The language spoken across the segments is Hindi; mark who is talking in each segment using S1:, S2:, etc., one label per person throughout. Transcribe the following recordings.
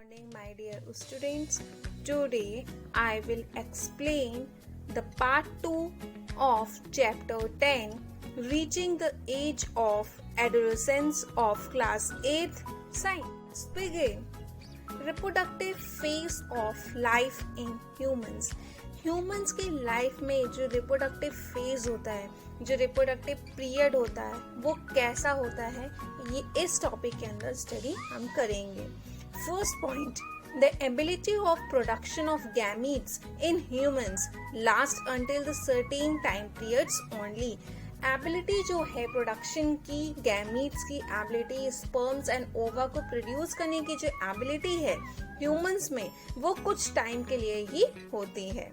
S1: morning, my dear students. Today I will explain the part 2 of chapter 10, reaching the age of adolescence of class 8th science. Begin. Reproductive phase of life in humans. Humans की लाइफ में जो रिप्रोडक्टिव फेज होता है, जो रिप्रोडक्टिव पीरियड होता है, वो कैसा होता है, ये इस टॉपिक के अंदर स्टडी हम करेंगे. First point, the ability of production of gametes in humans last until the certain time periods only. Ability जो है प्रोडक्शन की, गैमीट्स की एबिलिटी, स्पर्म्स एंड ओवा को प्रोड्यूस करने की जो एबिलिटी है ह्यूमंस में, वो कुछ टाइम के लिए ही होती है.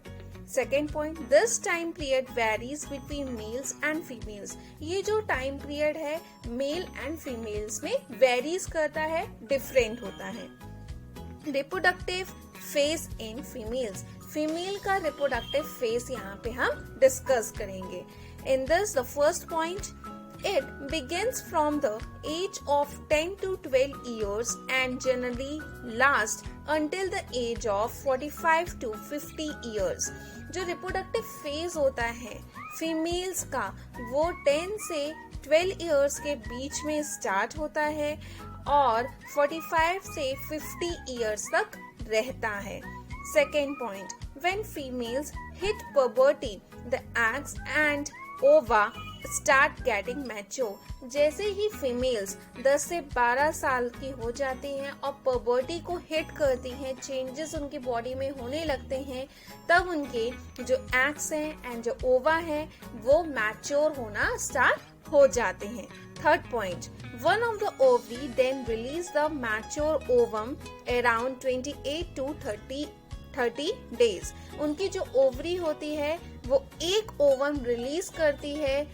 S1: Second point, this time period varies between mails and females. ये जो टाइम पीरियड है मेल एंड फीमेल्स में वेरीज करता है, डिफरेंट होता है. Reproductive phase in females. Female का रिप्रोडक्टिव फेज यहाँ पे हम डिस्कस करेंगे. In this, the first point, it begins from the age of 10 to 12 years and generally lasts until the age of 45 to 50 years. जो रिप्रोडक्टिव फेज होता है फीमेल्स का, वो 10 से 12 इयर्स के बीच में स्टार्ट होता है और 45 से 50 इयर्स तक रहता है. Second point, when females hit puberty, the eggs and ova start getting mature. जैसे ही फीमेल्स 10 से 12 साल की हो जाती हैं और puberty को हिट करती हैं, चेंजेस उनकी बॉडी में होने लगते हैं, तब उनके जो एग्स हैं एंड जो ओवा है वो मैच्योर होना स्टार्ट हो जाते हैं. Third point, one of the ovary then release the mature ovum around 28 to 30 days. उनकी जो ओवरी होती है वो एक ओवम रिलीज करती है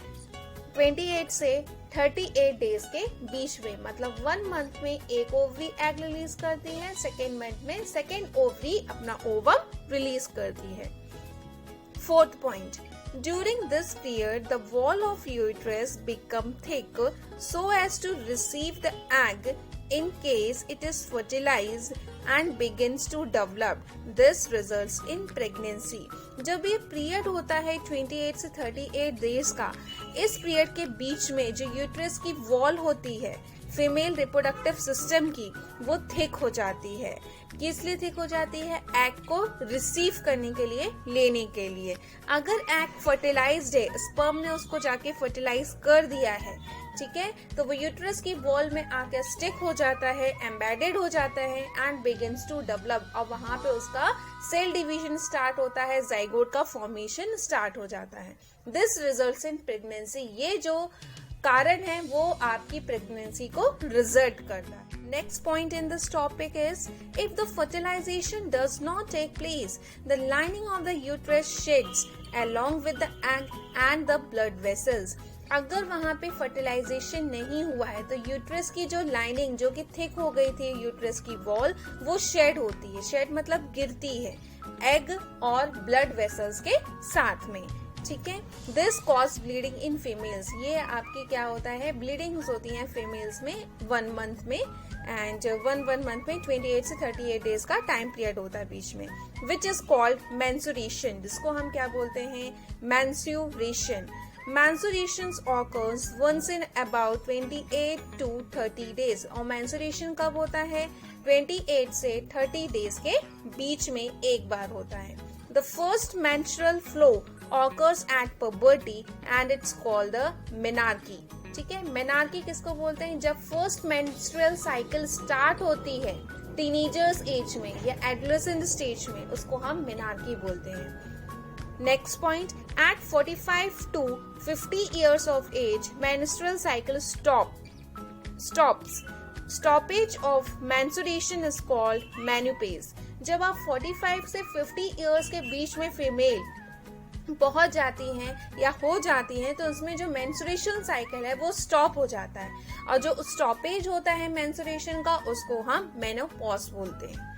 S1: 28 से 38 डेज के बीच में. मतलब 1 मंथ में एक ओवरी एग रिलीज करती है, सेकेंड मंथ में सेकेंड ओवरी अपना ओवम रिलीज करती है. Fourth point, during this period the wall of uterus become thick so as to receive the egg in case it is fertilized and begins to develop. This results in pregnancy. जब ये पीरियड होता है 28 से 38 डेज का, इस पीरियड के बीच में जो यूट्रस की वॉल होती है फीमेल रिप्रोडक्टिव सिस्टम की, वो थिक हो जाती है. किस लिए थिक हो जाती है? एग को रिसीव करने के लिए, लेने के लिए. अगर एग फर्टिलाइज्ड है, स्पर्म ने उसको जाके फर्टिलाइज कर दिया है, ठीक है, तो वो यूट्रस की वॉल में आकर स्टिक हो जाता है, एम्बेडेड हो जाता है एंड बिगिंस टू डेवलप. और वहां पे उसका सेल डिवीजन स्टार्ट होता है, जाइगोट का फॉर्मेशन स्टार्ट हो जाता है. This results in pregnancy. ये जो कारण है वो आपकी प्रेगनेंसी को रिजल्ट करता है. Next point in this topic is, if the fertilization does not take place, the lining of the uterus sheds along with the egg and the blood vessels. अगर वहाँ पे फर्टिलाइजेशन नहीं हुआ है तो यूट्रस की जो लाइनिंग, जो कि थिक हो गई थी यूट्रस की वॉल, वो शेड होती है. शेड मतलब गिरती है एग और ब्लड वेसल्स के साथ में, ठीक है. This cause bleeding in females. ये आपकी क्या होता है, ब्लीडिंग्स होती हैं फीमेल्स में 1 मंथ में, एंड 1 मंथ में 28 से 38 डेज का टाइम पीरियड होता है बीच में, विच इज कॉल्ड मेंसुरेशन, जिसको हम क्या बोलते हैं, mensuration. Menstruations occurs once in about 28 to 30 days. और menstruation कब होता है? 28 से 30 days के बीच में एक बार होता है. The first menstrual flow occurs at puberty and it's called the menarche. ठीक है, मेनार्की किसको बोलते हैं? जब फर्स्ट मेंस्ट्रुअल साइकिल स्टार्ट होती है टीनेजर्स एज में या एडोलेसेंट स्टेज में, उसको हम मेनार्की बोलते हैं. Next point, at 45 to 50 years of age, menstrual cycle stops. Stoppage of menstruation is called menopause. जब आप 45 से 50 years के बीच में फीमेल पहुंच जाती हैं या हो जाती हैं, तो उसमें जो मेंस्ट्रुएशन साइकिल है वो स्टॉप हो जाता है, और जो स्टॉपेज होता है मेंस्ट्रुएशन का, उसको हम मेनोपॉज बोलते हैं.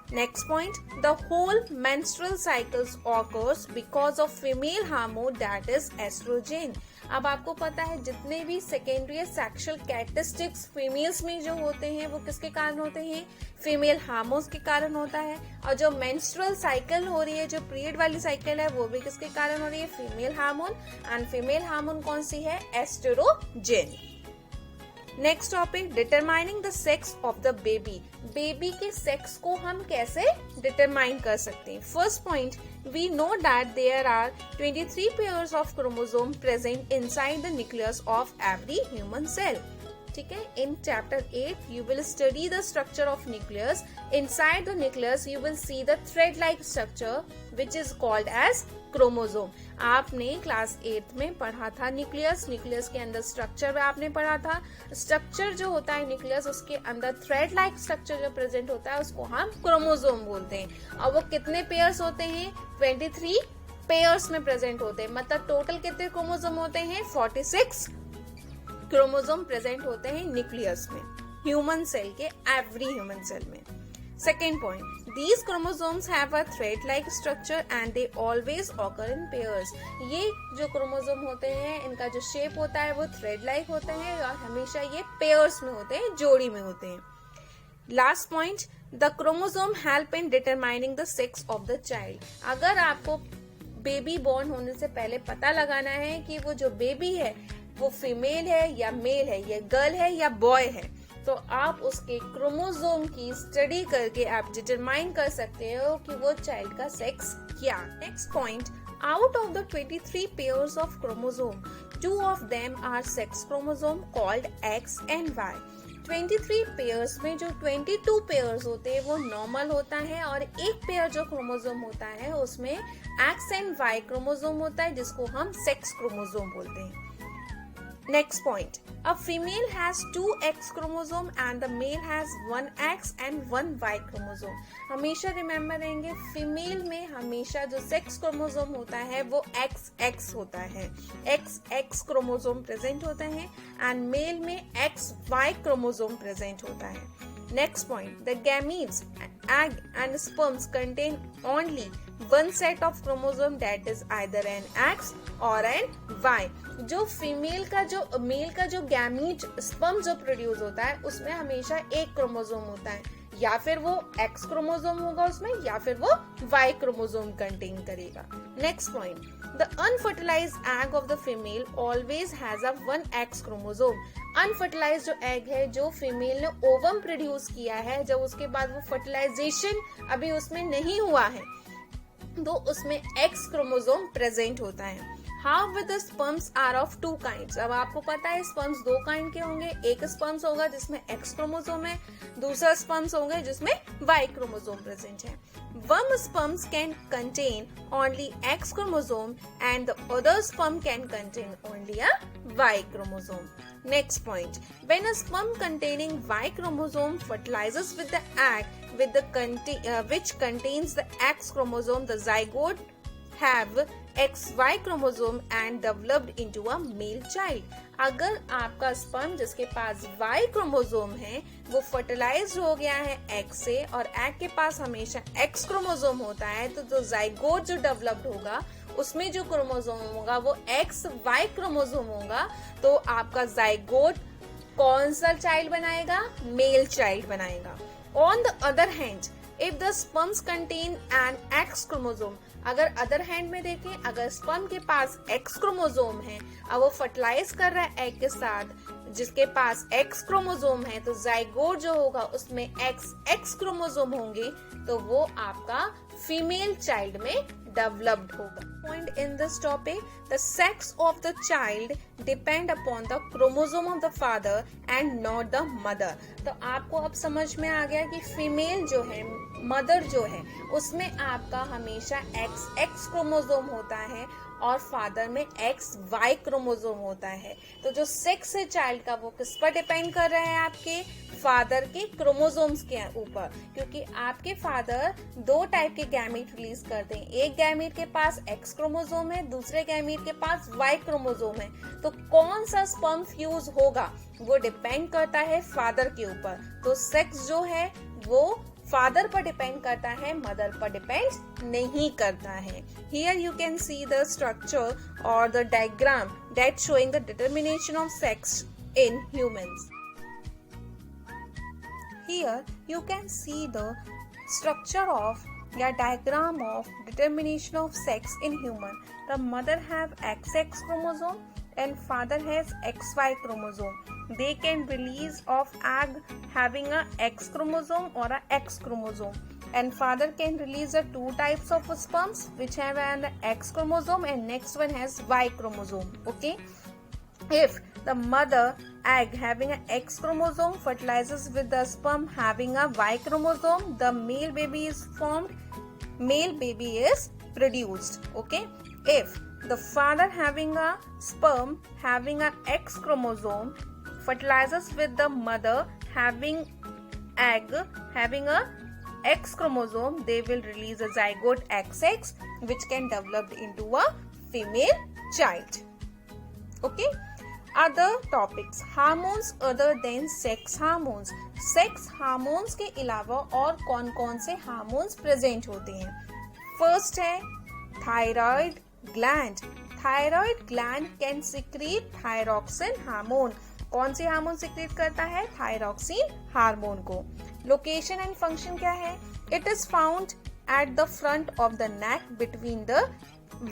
S1: Next point, the whole menstrual cycles occurs because of female hormone, that is estrogen. अब आपको पता है जितने भी सेकेंडरी सेक्सुअल कैरेक्टरिस्टिक्स फीमेल्स में जो होते हैं वो किसके कारण होते हैं, फीमेल हार्मोन्स के कारण होता है। और जो मेंस्ट्रुअल साइकिल हो रही है, जो पीरियड वाली साइकिल है, वो भी किसके कारण हो रही है, female hormone. And female hormone कौन सी है, estrogen. Next topic, determining the sex of the baby. Baby के सेक्स को हम कैसे डिटरमाइन कर सकते हैं। First point, we know that there are 23 pairs of chromosome present inside the nucleus of every human cell. ठीक है, in chapter 8 you will study the structure of nucleus. Inside the nucleus you will see the thread like structure which is called as chromosome. आपने क्लास 8 में पढ़ा था न्यूक्लियस, न्यूक्लियस के अंदर स्ट्रक्चर में आपने पढ़ा था। स्ट्रक्चर जो होता है न्यूक्लियस, उसके अंदर थ्रेड लाइक स्ट्रक्चर जो प्रेजेंट होता है उसको हम क्रोमोसोम बोलते हैं। और वो कितने पेयर्स होते हैं, 23 पेयर्स में प्रेजेंट होते हैं। मतलब टोटल कितने क्रोमोसोम होते हैं, 46 क्रोमोसोम प्रेजेंट होते हैं न्यूक्लियस में, ह्यूमन सेल के, एवरी ह्यूमन सेल में। Second point, these chromosomes have a thread-like structure and they always occur in pairs. ये जो क्रोमोसोम होते हैं इनका जो शेप होता है वो thread-like होते हैं और हमेशा ये pairs में होते हैं, जोड़ी में होते हैं। Last point, the chromosome help in determining the sex of the child. अगर आपको बेबी बॉर्न होने से पहले पता लगाना है कि वो जो बेबी है वो फीमेल है या मेल है, या गर्ल है या बॉय है, तो आप उसके क्रोमोसोम की स्टडी करके आप डिटरमाइन कर सकते हो कि वो चाइल्ड का सेक्स क्या। Next point, out of the 23 pairs of chromosome, 2 of them are sex chromosome called X and Y। 23 pairs में जो 22 पेयर्स होते हैं वो नॉर्मल होता है और एक पेयर जो क्रोमोसोम होता है उसमें X and Y क्रोमोसोम होता है जिसको हम सेक्स क्रोमोसोम बोलते हैं। Next point, a female has 2 X chromosome and the male has 1 X and 1 Y chromosome। हमेशा रिमेम्बर रहेंगे, फीमेल में हमेशा जो सेक्स क्रोमोसोम होता है वो XX होता है, XX क्रोमोसोम प्रेजेंट होता है, एंड मेल में XY क्रोमोसोम प्रेजेंट होता है। Next point, the gametes, egg and sperms contain only one set of chromosome that is either an X or an Y। जो फीमेल का जो मेल का जो गैमीट स्पर्म जो प्रोड्यूस होता है उसमें हमेशा एक क्रोमोसोम होता है, या फिर वो X क्रोमोसोम होगा उसमें या फिर वो Y क्रोमोसोम कंटेन करेगा। Next point, the unfertilised egg of the female always has a 1 X chromosome. Unfertilised जो एग है जो फीमेल ने ओवम प्रोड्यूस किया है, जब उसके बाद वो फर्टिलाइजेशन अभी उसमें नहीं हुआ है तो उसमें X क्रोमोसोम प्रेजेंट होता है। How with the sperms are of 2 kinds. अब आपको पता है स्पर्म्स 2 काइंड के होंगे, एक स्पर्म्स होगा जिसमें X क्रोमोसोम है, दूसरा स्पर्म्स होंगे जिसमें Y क्रोमोसोम प्रेजेंट है। One sperm can contain only X chromosome and the other sperm can contain only a Y chromosome. Next point, when a sperm containing Y chromosome fertilizes with the egg with the which contains the X chromosome, the zygote have XY chromosome and developed into a male child। अगर आपका स्पर्म जिसके पास Y क्रोमोसोम है वो फर्टिलाइज हो गया है एग से और एग के पास हमेशा X क्रोमोसोम होता है, तो जो जाइगोट जो डेवलप्ड होगा उसमें जो क्रोमोसोम होगा वो XY क्रोमोसोम होगा, तो आपका जाइगोट कौन सा चाइल्ड बनाएगा, मेल चाइल्ड बनाएगा। On the other hand, if the sperms contain an X chromosome, अगर अदर हैंड में देखें, अगर स्पर्म के पास X क्रोमोसोम है और वो फर्टिलाइज कर रहा है एग के साथ जिसके पास X क्रोमोसोम है, तो जाइगोट जो होगा उसमें XX क्रोमोसोम होंगे, तो वो आपका फीमेल चाइल्ड में डेवलप्ड होगा। Point in this topic, the sex of the child depend upon the chromosome of the father and not the mother। तो आपको अब समझ में आ गया कि फीमेल जो है, मदर जो है, उसमें आपका हमेशा XX क्रोमोसोम होता है और फादर में XY क्रोमोसोम होता है। तो जो सेक्स है चाइल्ड का वो किस पर डिपेंड कर रहा है, आपके फादर के क्रोमोसोम्स के ऊपर, क्योंकि आपके फादर 2 टाइप के गैमीट रिलीज करते हैं। एक गैमीट के पास X क्रोमोसोम है, दूसरे गैमीट के पास Y क्रोमोसोम है। तो कौन सा स्पर्म फ्यूज होगा वो डिपेंड करता है फादर के ऊपर। तो सेक्स जो है वो फादर पर डिपेंड करता है, मदर पर डिपेंड नहीं करता है. Here you can see the structure or the diagram that showing the determination of sex in humans. Here you can see the structure of diagram of determination of sex in human. The mother have XX chromosome and father has XY chromosome. They can release of egg having a X chromosome or a X chromosome, and father can release a two types of sperms which have an X chromosome and next one has Y chromosome. Okay, if the mother egg having an X chromosome fertilizes with the sperm having a Y chromosome, the male baby is formed, male baby is produced. Okay, if the father having a sperm having a X chromosome fertilizes with the mother having egg having a X chromosome, they will release a zygote XX which can develop into a female child. Okay, other topics, hormones other than sex hormones. Sex hormones के अलावा और कौन कौन से हार्मोन्स प्रेजेंट होते हैं. फर्स्ट है thyroid gland. Thyroid gland can secrete thyroxine hormone. कौन सी हार्मोन सिक्रीट करता है? थायरोक्सिन हार्मोन को. लोकेशन एंड फंक्शन क्या है? It is found at the front of the neck between the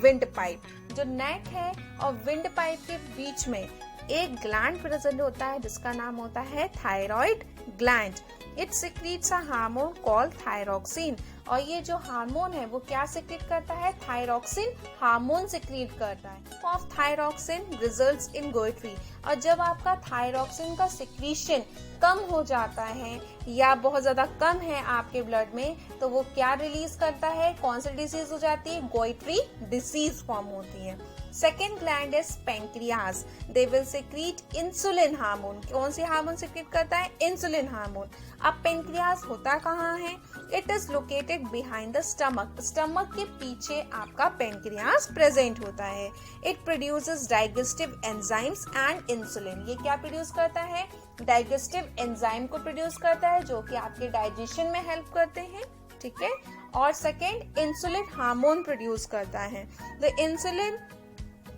S1: wind pipe. जो नेक है और विंड पाइप के बीच में एक ग्लैंड प्रेजेंट होता है जिसका नाम होता है thyroid gland. It secretes a hormone called thyroxine. और ये जो हार्मोन है वो क्या सिक्रीट करता है? थायरोक्सिन हार्मोन सिक्रीट करता है. Of thyroxine results in goitre. और जब आपका थायरोक्सिन का सिक्रीशन कम हो जाता है या बहुत ज्यादा कम है आपके ब्लड में, तो वो क्या रिलीज करता है? कौन सी डिसीज हो जाती है? गोइट्री डिसीज फॉर्म होती है. Second gland is pancreas. They will secrete insulin hormone. कौन सी हार्मोन सिक्रीट करता है? Insulin hormone. अब पेंक्रियाज होता कहाँ है? It is located behind the stomach. Stomach के पीछे आपका पेंक्रियाज प्रेजेंट होता है. It produces digestive enzymes and insulin. ये क्या प्रोड्यूस करता है? डाइजेस्टिव एंजाइम को प्रोड्यूस करता है जो कि आपके डाइजेशन में हेल्प करते हैं. ठीक है. और सेकेंड इंसुलिन हार्मोन प्रोड्यूस करता है. The insulin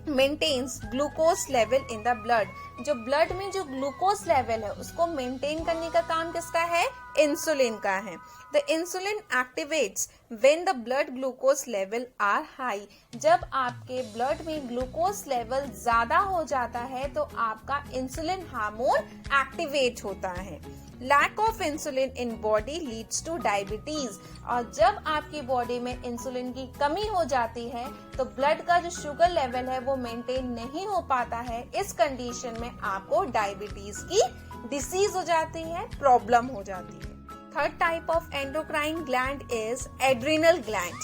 S1: maintains glucose level in the blood. जो ब्लड में जो ग्लूकोज लेवल है उसको मेंटेन करने का काम किसका है? इंसुलिन का है. The insulin activates when the blood glucose level are high. जब आपके ब्लड में ग्लूकोज लेवल ज्यादा हो जाता है तो आपका इंसुलिन हार्मोन एक्टिवेट होता है. Lack of insulin in body leads to diabetes. और जब आपकी बॉडी में इंसुलिन की कमी हो जाती है तो ब्लड का जो शुगर लेवल है वो मेंटेन नहीं हो पाता है. इस कंडीशन में आपको डायबिटीज की डिसीज हो जाती है, प्रॉब्लम हो जाती है. Third type of endocrine gland is adrenal gland.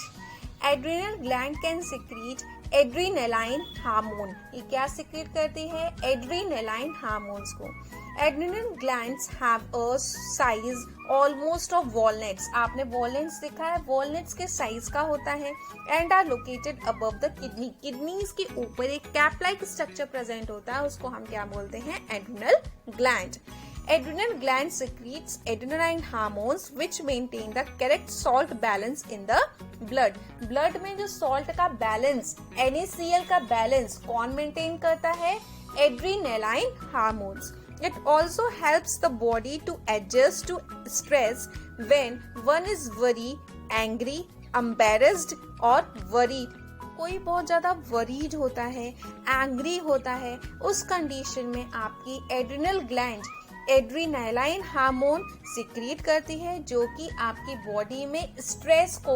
S1: Adrenal gland can secrete adrenaline hormone. ये क्या सिक्रीट करती है? एड्रीनेलाइन हार्मोन्स को. Adrenal glands have a size almost of walnuts. आपने वॉलनट्स देखा है? वॉलनट्स के साइज का होता है. And are located above the kidney. Kidneys के ऊपर एक कैप लाइक स्ट्रक्चर प्रेजेंट होता है, उसको हम क्या बोलते हैं? Adrenal gland. Adrenal gland secretes adrenaline hormones which maintain the correct salt balance in the blood. Blood में जो salt का balance, NaCl का balance कौन maintain करता है? Adrenaline hormones. It also helps the body to adjust to stress when one is worried, angry, embarrassed और worried. कोई बहुत ज्यादा वरीड होता है, एंग्री होता है, उस कंडीशन में आपकी एड्रिनल ग्लैंड एड्रीनालाइन हार्मोन सिक्रीट करती है जो कि आपकी बॉडी में स्ट्रेस को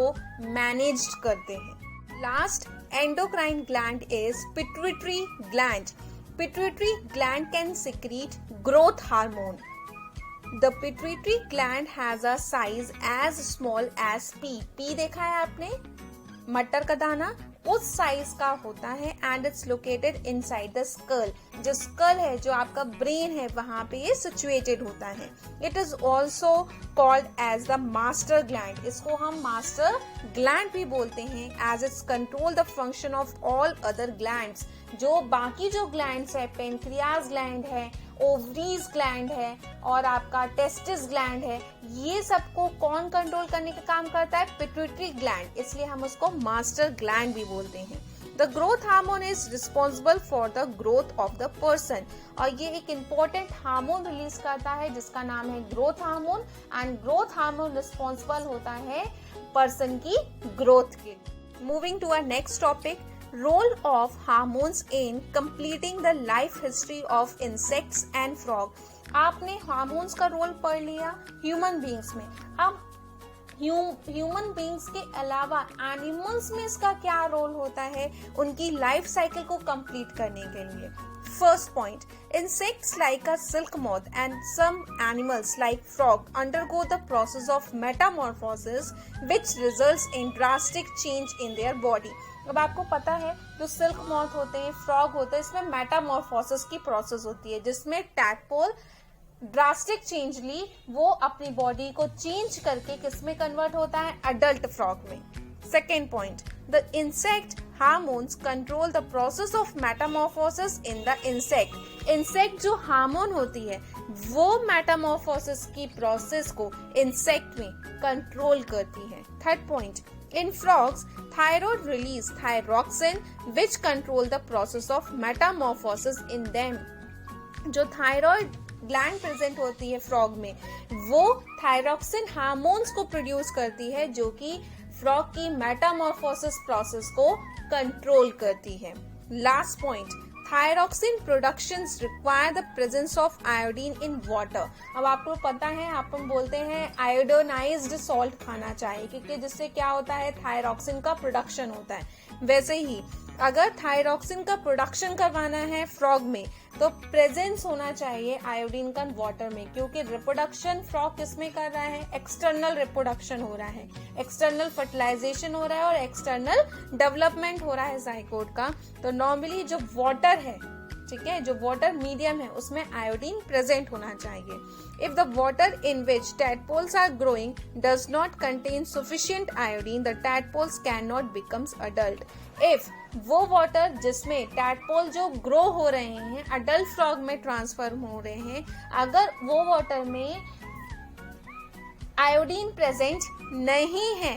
S1: मैनेज करते हैं. Last endocrine gland is pituitary gland. Pituitary gland can secrete growth hormone. The pituitary gland has a size as small as pea. Pea देखा है आपने? मटर का दाना, उस साइज का होता है. And it's located inside the skull. जो स्कल है, जो आपका ब्रेन है, वहां पे ये सिचुएटेड होता है. It is also called as the master gland. इसको हम मास्टर ग्लैंड भी बोलते हैं as it's control the function of all other glands. जो बाकी जो ग्लैंड्स है, पेनक्रियाज ग्लैंड है, ओवरीज ग्लैंड है और आपका टेस्टिस ग्लैंड है, ये सबको कौन कंट्रोल करने का काम करता है? पिट्यूटरी ग्लैंड, इसलिए हम उसको मास्टर ग्लैंड भी बोलते हैं। The growth hormone is responsible for the growth of the person, और ये एक इंपॉर्टेंट हार्मोन रिलीज करता है जिसका नाम है growth hormone, and growth hormone responsible होता है पर्सन की ग्रोथ के लिए। Moving to our next topic, role of hormones in completing the life history of insects and frog. आपने हार्मोन्स का रोल पढ़ लिया ह्यूमन बींग्स में, अब ह्यूमन बींग्स के अलावा एनिमल्स में इसका क्या रोल होता है उनकी लाइफ साइकिल को कंप्लीट करने के लिए। First point, insects like a silk moth and some animals like frog undergo the process of metamorphosis which results in drastic change in their body। अब आपको पता है जो सिल्क मॉथ होते हैं, फ्रॉग होते हैं, इसमें मेटामॉर्फोसिस की प्रोसेस होती है जिसमें टैडपोल ड्रास्टिक चेंजली वो अपनी बॉडी को चेंज करके किसमें कन्वर्ट होता है? अडल्ट फ्रॉग में। Second point, the insect hormones control the process of Metamorphosis in the insect. Insect जो हार्मोन होती है वो मेटामॉर्फोसिस की प्रोसेस को इंसेक्ट में कंट्रोल करती है। Third point, in frogs thyroid release thyroxine which control the process of metamorphosis in them। जो थायराइड ग्लैंड प्रेजेंट होती है फ्रॉग में वो थायरोक्सिन हार्मोन्स को प्रोड्यूस करती है जो कि फ्रॉग की मेटामॉर्फोसिस प्रोसेस को कंट्रोल करती है। Last point, thyroxine productions require the presence of iodine in water. अब आपको पता है, अपन बोलते हैं आयोडोनाइज्ड सॉल्ट खाना चाहिए क्योंकि जिससे क्या होता है? थायरोक्सिन का प्रोडक्शन होता है। वैसे ही अगर थायरोक्सिन का प्रोडक्शन करवाना है फ्रॉग में तो प्रेजेंस होना चाहिए आयोडीन का वाटर में, क्योंकि रिप्रोडक्शन फ्रॉग किसमें कर रहा है? एक्सटर्नल रिप्रोडक्शन हो रहा है, एक्सटर्नल फर्टिलाइजेशन हो रहा है और एक्सटर्नल डेवलपमेंट हो रहा है जाइगोट का। तो नॉर्मली जो वाटर है, ठीक है, जो वाटर मीडियम है उसमें आयोडीन प्रेजेंट होना चाहिए। If the water in which tadpoles are growing does not contain sufficient iodine, the tadpoles cannot becomes adult। If वो वाटर जिसमें टैडपोल जो ग्रो हो रहे हैं, अडल्ट फ्रॉग में ट्रांसफर हो रहे हैं, अगर वो वाटर में आयोडीन प्रेजेंट नहीं है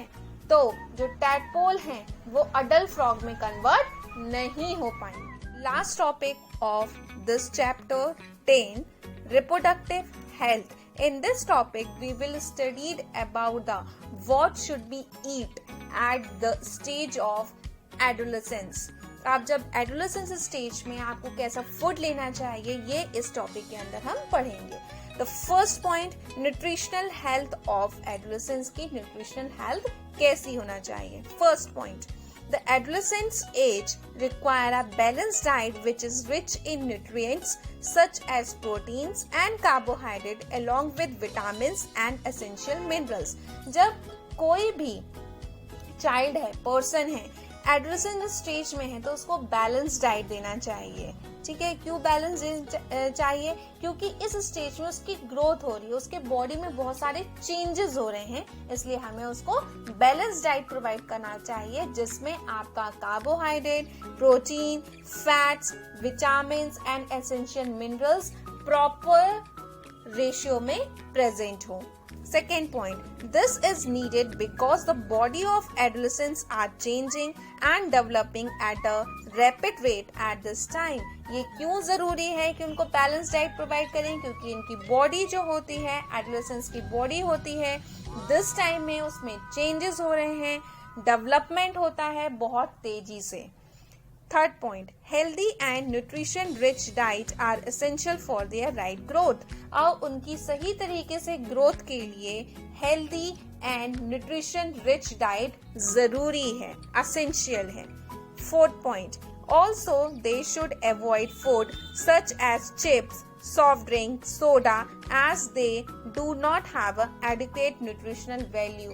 S1: तो जो टैडपोल हैं वो अडल्ट फ्रॉग में कन्वर्ट नहीं हो पाएंगे। Last topic of this chapter 10, reproductive health. In this topic we will study about the what should be eat at the stage of adolescence। आप जब एडोलेसेंस स्टेज में आपको कैसा फूड लेना चाहिए ये इस टॉपिक के अंदर हम पढ़ेंगे। The first point, nutritional health of adolescence की न्यूट्रिशनल हेल्थ कैसी होना चाहिए। First point, the adolescent age require a balanced diet which is rich in nutrients such as proteins and carbohydrate along with vitamins and essential minerals। जब कोई भी चाइल्ड है, पर्सन है, एडोलेसेंट स्टेज में है तो उसको बैलेंस डाइट देना चाहिए। ठीक है, क्यों बैलेंस चाहिए? क्योंकि इस स्टेज में उसकी ग्रोथ हो रही है, उसके बॉडी में बहुत सारे चेंजेस हो रहे हैं, इसलिए हमें उसको बैलेंस डाइट प्रोवाइड करना चाहिए जिसमें आपका carbohydrate, protein, fats, vitamins and essential minerals proper ratio में प्रेजेंट हो। Second point, this is needed because the body of adolescents are changing and developing at a rapid rate at this time। ये क्यों जरूरी है कि उनको बैलेंस डाइट प्रोवाइड करें? क्योंकि इनकी बॉडी जो होती है, एडोलेसेंस की बॉडी होती है, दिस टाइम में उसमें चेंजेस हो रहे हैं, डेवलपमेंट होता है बहुत तेजी से। Third point, healthy and nutrition rich diet are essential for their right growth. और उनकी सही तरीके से ग्रोथ के लिए healthy and nutrition rich diet जरूरी है, एसेंशियल है। Fourth point, also they should avoid food such as chips, soft drink, soda as they do not have adequate nutritional value।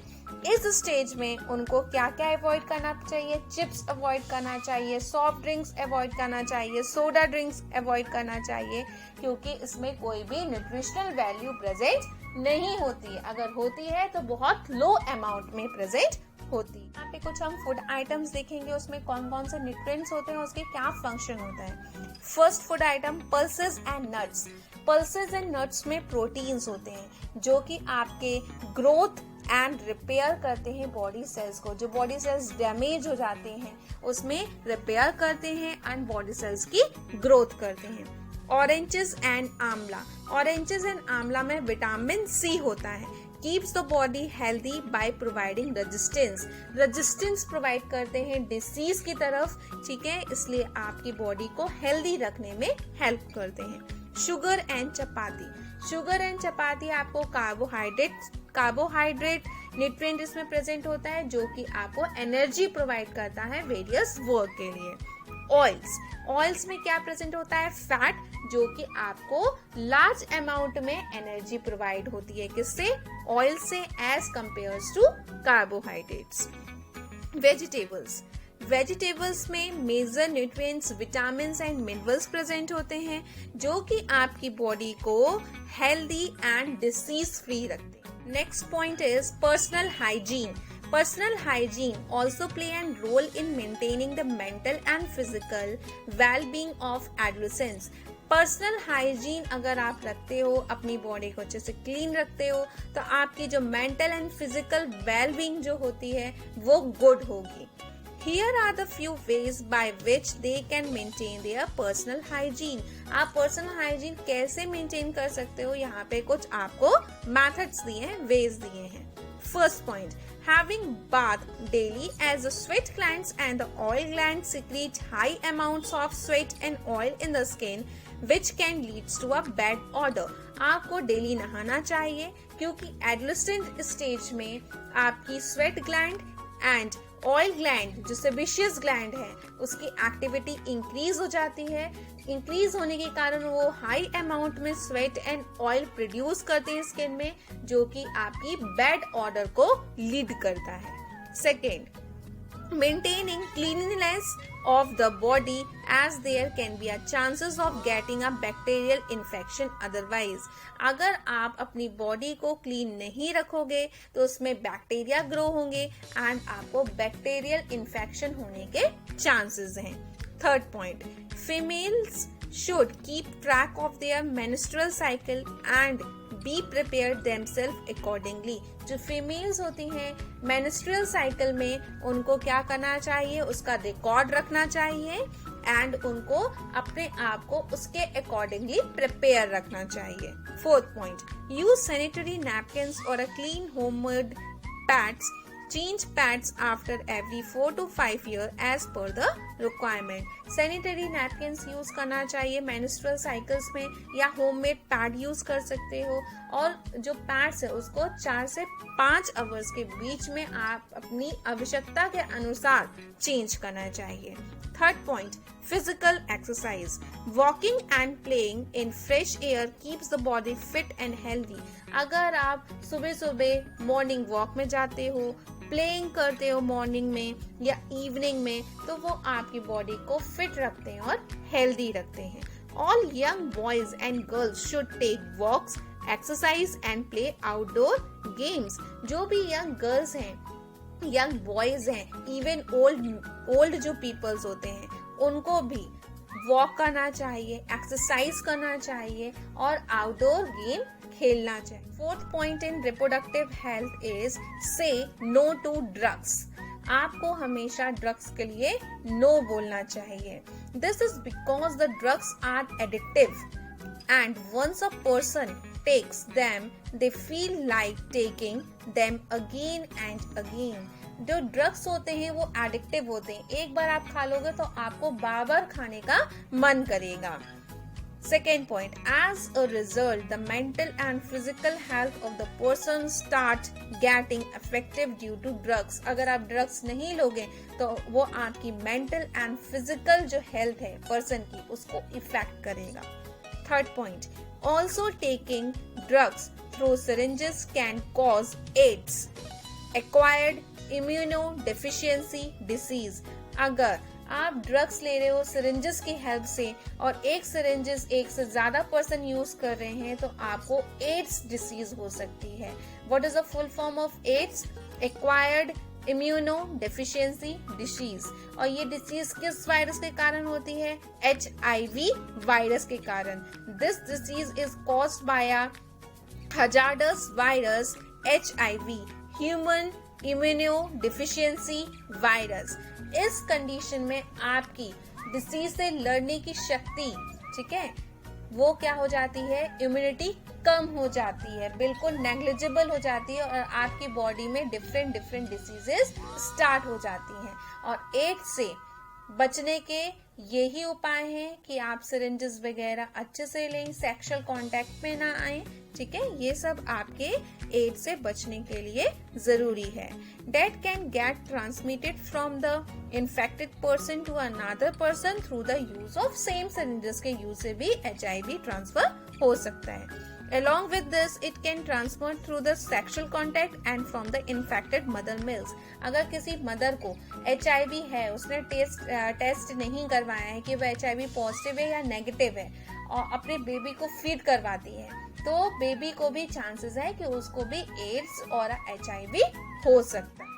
S1: इस स्टेज में उनको क्या क्या अवॉइड करना चाहिए? चिप्स अवॉइड करना चाहिए, सॉफ्ट ड्रिंक्स अवॉइड करना चाहिए, सोडा ड्रिंक्स अवॉइड करना चाहिए, क्योंकि इसमें कोई भी न्यूट्रिशनल वैल्यू प्रेजेंट नहीं होती, अगर होती है तो बहुत लो अमाउंट में प्रेजेंट होती। यहाँ पे कुछ हम फूड आइटम्स देखेंगे, उसमें कौन कौन से न्यूट्रिएंट्स होते हैं, उसके क्या फंक्शन होता है। First food item pulses and nuts. Pulses and nuts में प्रोटीन्स होते हैं जो कि आपके ग्रोथ एंड रिपेयर करते हैं बॉडी सेल्स को। जो बॉडी सेल्स डैमेज हो जाते हैं उसमें रिपेयर करते हैं एंड बॉडी सेल्स की ग्रोथ करते हैं। ऑरेंजेस एंड आंवला। ऑरेंजेस एंड आंवला में विटामिन सी होता है। Keeps the body healthy by providing resistance. Resistance provide करते हैं डिसीज की तरफ, ठीक है, इसलिए आपकी बॉडी को हेल्दी रखने में हेल्प करते हैं। Sugar and chapati. Sugar and chapati आपको कार्बोहाइड्रेट न्यूट्रिएंट इसमें प्रेजेंट होता है जो कि आपको एनर्जी प्रोवाइड करता है वेरियस वर्क के लिए। ऑयल्स। ऑयल्स में क्या प्रेजेंट होता है? फैट, जो कि आपको लार्ज अमाउंट में एनर्जी प्रोवाइड होती है। किससे? ऑयल से, as compares to carbohydrates. Vegetables. Vegetables में major nutrients, vitamins and minerals present होते हैं जो कि आपकी बॉडी को हेल्दी एंड डिसीज फ्री रखते हैं। Next point is personal hygiene. Personal hygiene also play a role in maintaining the mental and physical well-being of adolescents. Personal hygiene अगर आप रखते हो, अपनी बॉडी को अच्छे से क्लीन रखते हो, तो आपकी जो मेंटल एंड फिजिकल वेलबींग जो होती है वो गुड होगी। Here are the few ways by which they can maintain their personal hygiene. आप पर्सनल हाइजीन कैसे मेंटेन कर सकते हो, यहाँ पे कुछ आपको मेथड्स दिए हैं, वेज दिए हैं। First point, having bath daily, as the sweat glands and the oil glands secrete high amounts of sweat and oil in the skin, which can lead to a bad odor. आपको डेली नहाना चाहिए क्योंकि एडोलेसेंट स्टेज में आपकी sweat gland and oil gland जो सेबेशियस ग्लैंड है उसकी एक्टिविटी इंक्रीज हो जाती है। इंक्रीज होने के कारण वो हाई अमाउंट में स्वेट एंड ऑयल प्रोड्यूस करते हैं स्किन में, जो कि आपकी बैड ऑर्डर को लीड करता है। Second, maintaining cleanliness of the body, as there can be a chances of getting a bacterial infection otherwise. अगर आप अपनी बॉडी को क्लीन नहीं रखोगे तो उसमें बैक्टीरिया ग्रो होंगे एंड आपको बैक्टीरियल इन्फेक्शन होने के चांसेस हैं। Third point, females should keep track of their menstrual cycle and be prepared themselves accordingly. जो फीमेल्स होती हैं menstrual cycle में उनको क्या करना चाहिए, उसका रिकॉर्ड रखना चाहिए एंड उनको अपने आप को उसके अकॉर्डिंगली प्रिपेयर रखना चाहिए। Fourth point, use sanitary napkins और a clean homemade pads. Change pads after every 4 to 5 years as per the requirement. Sanitary napkins use करना चाहिए मेंस्ट्रुअल साइकिल्स में, या होममेड पैड यूज कर सकते हो, और जो पैड्स है उसको 4 से 5 आवर्स के बीच में आप अपनी आवश्यकता के अनुसार चेंज करना चाहिए। Third point, physical exercise. Walking and playing in fresh air keeps the body fit and healthy. अगर आप सुबह सुबह मॉर्निंग वॉक में जाते हो, प्लेइंग करते हो मॉर्निंग में या इवनिंग में, तो वो आपकी बॉडी को फिट रखते हैं और हेल्दी रखते हैं। All young boys and girls should take walks, exercise and play outdoor games. जो भी यंग गर्ल्स हैं, यंग बॉयज हैं, इवन ओल्ड जो पीपल्स होते हैं, उनको भी वॉक करना चाहिए, एक्सरसाइज करना चाहिए और आउटडोर गेम खेलना चाहिए। Fourth point in reproductive health is say no to drugs. आपको हमेशा ड्रग्स के लिए नो बोलना चाहिए. This is because the drugs are addictive and once a person takes them, they feel like taking them again and again. जो ड्रग्स होते हैं वो एडिक्टिव होते हैं, एक बार आप खा लोगे तो आपको बार बार खाने का मन करेगा। Second point, as a result, the mental and physical health of the person start getting affected due to drugs. अगर आप ड्रग्स नहीं लोगे तो वो आपकी मेंटल एंड फिजिकल जो हेल्थ है पर्सन की उसको इफेक्ट करेगा। Third point, also taking drugs through syringes can cause AIDS, acquired immunodeficiency disease. अगर आप ड्रग्स ले रहे हो सिरिंजेस की हेल्प से और एक सिरिंजेस एक से ज्यादा पर्सन यूज कर रहे हैं तो आपको एड्स डिसीज हो सकती है। What is the full form of AIDS? Acquired immunodeficiency disease. और ये डिसीज किस वायरस के कारण होती है? HIV वायरस के कारण। This disease is caused by a hazardous virus HIV, human immuno deficiency virus. इस कंडीशन में आपकी डिसीज से लड़ने की शक्ति, ठीक है, वो क्या हो जाती है? इम्यूनिटी कम हो जाती है, बिल्कुल नेग्लिजिबल हो जाती है और आपकी बॉडी में डिफरेंट डिसीजेस स्टार्ट हो जाती हैं। और एड्स से बचने के यही उपाय हैं कि आप सिरिंजेस वगैरह अच्छे से लें, सेक्सुअल कांटेक्ट में ना आए, ठीक है। ये सब आपके एड्स से बचने के लिए जरूरी है। That can get transmitted from the infected person to another person through the use of same syringes के यूज से भी HIV ट्रांसफर हो सकता है। Along with this, it can transfer through the sexual contact and from the infected mother milks. अगर किसी मदर को HIV है, उसने टेस्ट नहीं करवाया है कि वह HIV पॉजिटिव है या नेगेटिव है और अपने बेबी को फीड करवाती है, तो बेबी को भी चांसेस है कि उसको भी एड्स और HIV हो सकता है।